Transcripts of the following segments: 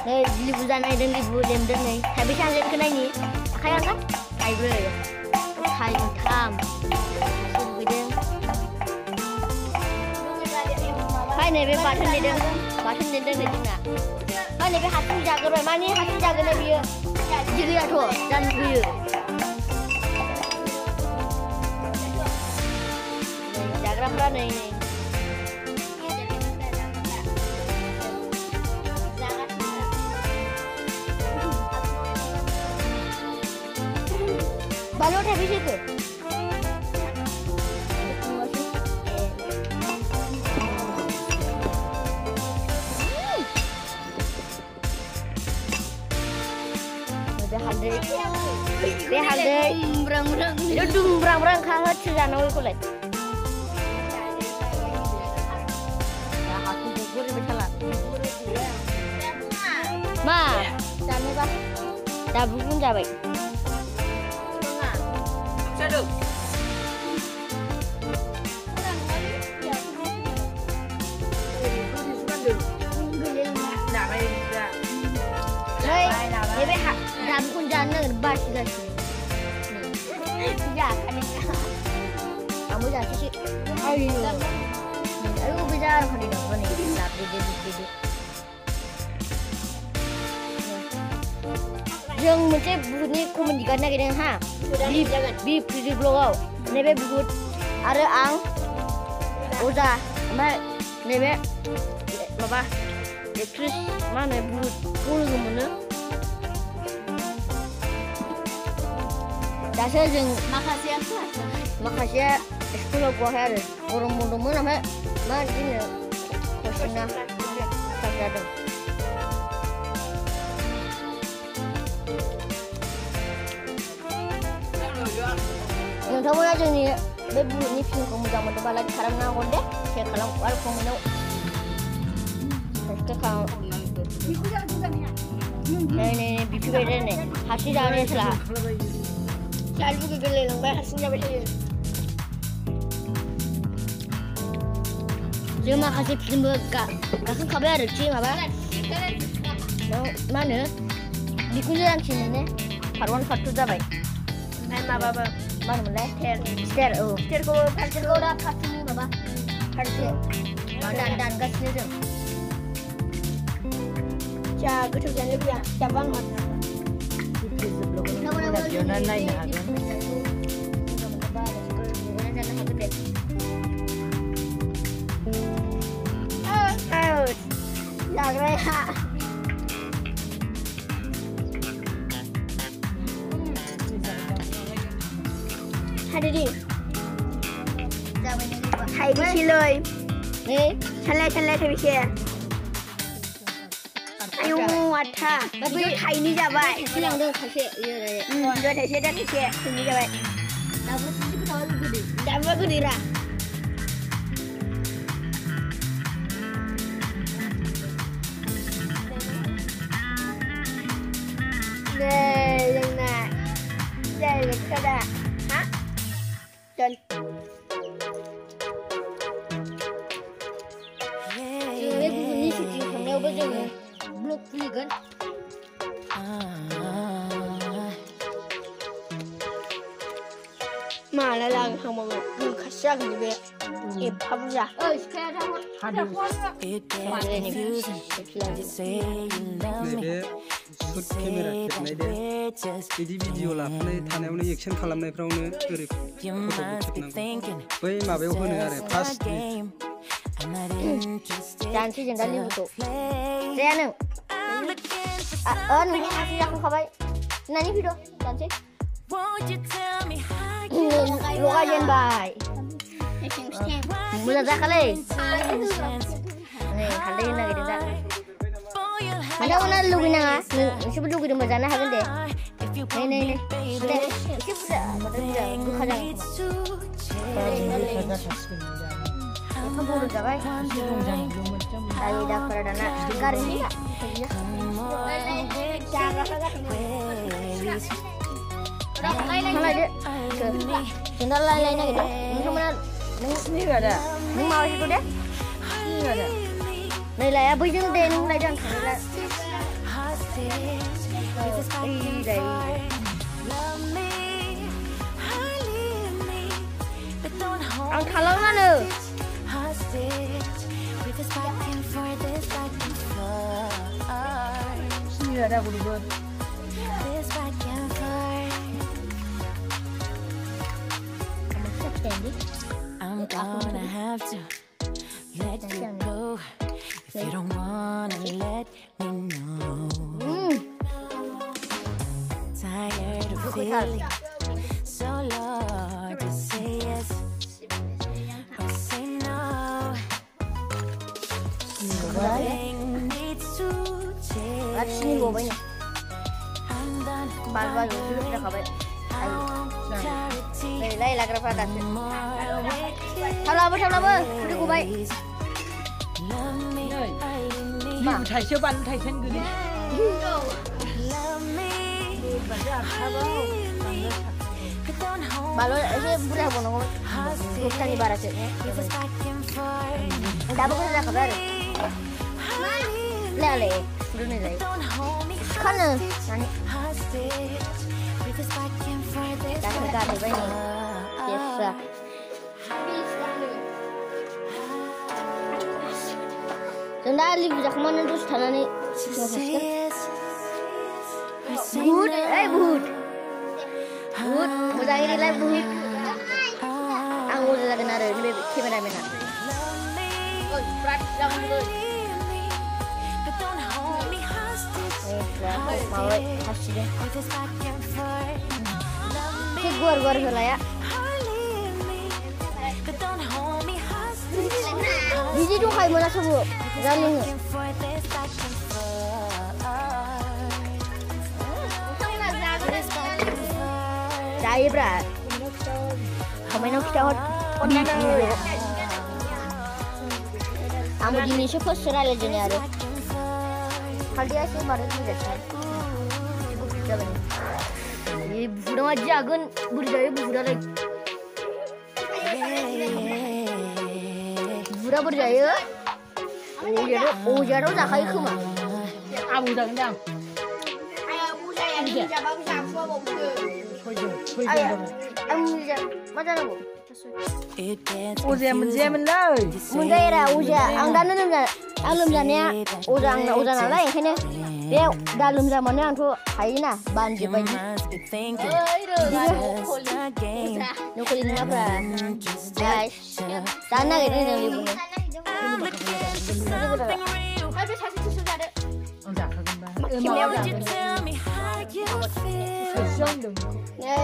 नै लिबु जानायदों लिबु लेमदों नै थाइबै सानजेन खोनायनि आखाइ आंगा थाइब्रै थाइथाम लुगैदों फाय नैबे बाथोन देदों नै जोंना फाय नैबे हारसिं जाग्रोबाय माने हारसिं जागोन बियो बिदि गैयाथ' जानो लुगैयो जाग्राफ्रा नै बालु थाइबेसे के बे हालदै itu dumbrang-brang kalah cerana kolek ya aku gugur ini salah ma jane ba dabu pun jabai Aduh. Ini dabu pun jana bas guys. Ya, kan ini. Kamu jangan cuci. Ayo. Ayo bicara kan ini dong, ini didi. Yang macam bunyi komendikan lagi dengan ha. Beef di blogau. Nebe bugut. Ada ang. Oza. Mbak nebe. Bapa. Terus mana bugut. Puluh mana? Dasar jeng makasih sekolah gua hari orang muda mana ini kosnya tak ada yang tahu aja nih bebu ini film kamu jangan coba lagi sekarang nanggung deh saya kalau kamu mau kita kalau nih bibi beda nih hasil jalan salah Lalu ke gele lang ba hasilnya beli. Cuma kasih film kakak kabar cing apa? Mana? Di kunjungan sini nih. Parwan fatu dah baik. Mana baba? Mana mulai? Ter ko dah fatu ni baba. Fatu. Dan kasih tu. Cak betul jangan lupa. Cabang mat. Nasionalan lain ada. Jagraya. Ada di. Hai bisi loy. Chalai bisi. Ayo muatha. Bagus Thai ni jabai. Silang dong Thai iya. Dua Thai dan Thai ini jabai. Dapat gede ra. Yang nak. Jadi kada. Hah? Dan. Jadi bunyi syuting kamera berjalan. Blok pilih kan? Malah lang kamu kasih aku juga. Apa ya? Sekarang ada mana ni? Shoot camera खेबनाय दे बिदि video लाफानाय थानायावनो action खालामनायफ्रावनो ओरै फट'खौ खेबनांगौ बै माबायाव होनो आरो first जानोसै जों दा लिबुखौ जाया नों नोंनि हासि जाखांखाबाय नानि भिडिअ जानोसै लगायजेनबाय मोजां जाखालै नै हालदै होनो नागिरदों दा नोंथांमोना लुगैनाङा नोंसोरबो लुगैदोंबा जानो हागोन दे नै एसे बुरजा गोखा जागोन खोमा बर' जाबाय दायो दाफोरा दाना गारहैनो लायदो जों दा लायलायनो नागिरदों नोंथांमोना नों माबायदिखौ दे नै लाया बैजों दे नों लायदो आं थांला đây ăn khá lâu nữa như là đâu cũng được I'm gonna have to let you go if you don't wanna let me know. Tired of feeling so low to say yes or say no. Nothing needs to change. I'm done. Đây là cái đặt thao lao bơ đi của bay mà thầy siêu ban thầy khen gửi bà lo ấy budak bono bukan ibarat ini dah bukan dah kabar lele dunia lele kan nani dah kerja di sini biasa Tunda live jak mana tu stana ni Bud, Bud Mudah ini live Bud Ang udah lagi nara ni baby kamera mana Oh, berat jangan dulu mau kasih deh Gua salah ya Biji tu kai mana sebut Galing Cai berat Kami nak kita hot Kamu jenis apa serai lejen ya Hal dia sih baru tu dah Ini budak aja agun budak lagi budak berjaya ujar udah kayak kemana abu dah kendang macam apa ujar menjemen lah menjaya ujar ang dalam jamnya ujar nak lain kan dia dalam zamannya tu hayina banjir nukulin apa guys tanah ini yang libur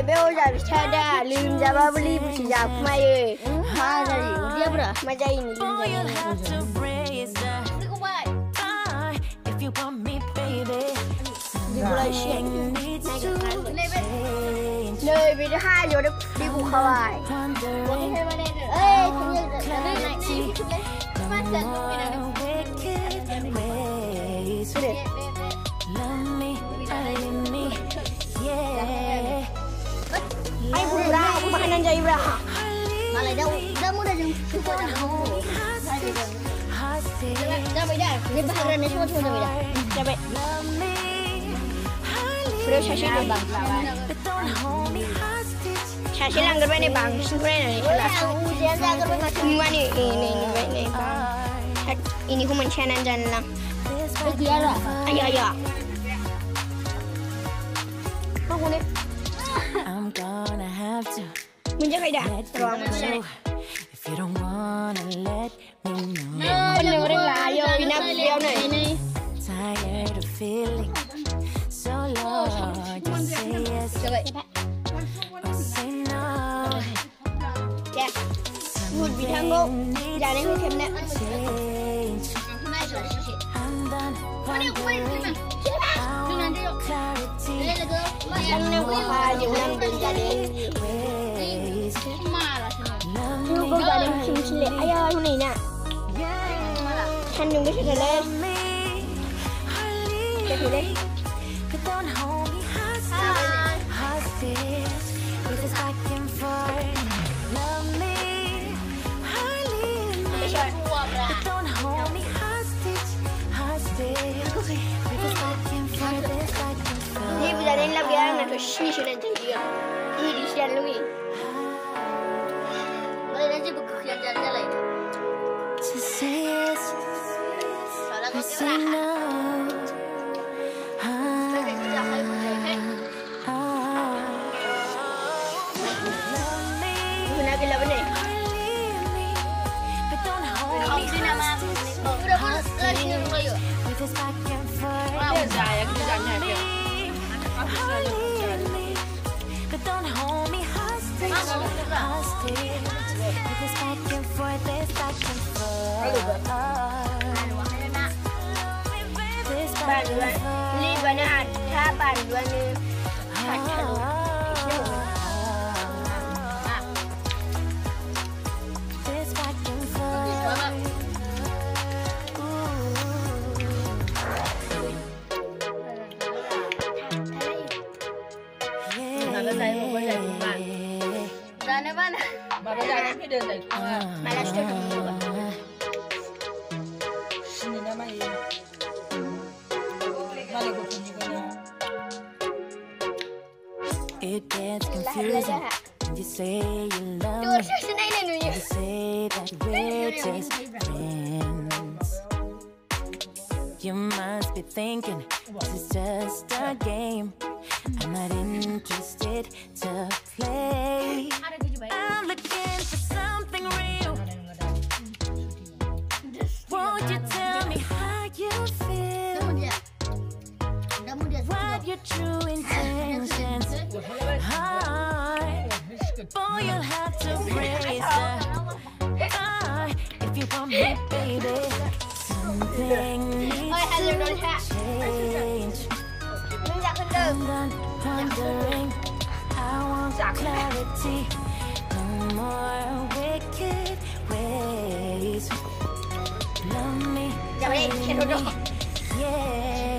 beo jadi ada lim jawab beli siap mai mana dia berah macam ini mulai share nơi vì hai rồi đi cùng khâu ai ai buồn ra makanan jai berapa malah dah mudah jeng dah beda ni bahagian semua beda dah beda Bro, saya ni bang. Saya langgar ni bang. Sebenarnya ni. Ujian langgar ni ini bang. Ini human channel jalan. Dia lah. Ayah. Aku ni. Menjaga dah. Terang macam. If you don't wanna let me know. Orang lain bina beliau ni. Tired of feeling so low to say yes or say no. Ya. Mud bina go. Jangan aku kena. I'm done. Yang ni apa jangan menjadi. Lu kau jadi cili ayah ni nak. Kan juga sudah Boleh. 신이시는 되지요. 이 리시안 롱이. 원래 집 그 그냥 잘라요. To say yes, or say no. Guna benar. But don't hold me hostage. Udah lagi ni rumah yo. With this back and forth. Dia saya kita jangan dia. But don't hold me hostage. Hostage. With this back and forth, this back and forth. This back and forth. Ni bana ada banduan ni. This back and forth. Mana saya mau buat jadi man. Sana mana? Mana jangan kita dah. Malas tu dulu. Sini nama ini. Mana kau punya kan? It gets confusing when you say you love Tu me. senai ni You say that we're just friends. You must be thinking this is just a game. I'm not interested to play. I'm looking for something real. Won't you tell me how you feel? What your true intentions are? Boy, you'll have to raise the bar if you want me, baby. Something needs to change. I'm done wondering. I want clarity. No more wicked ways. Love me, Jangan baby. duduk. Yeah.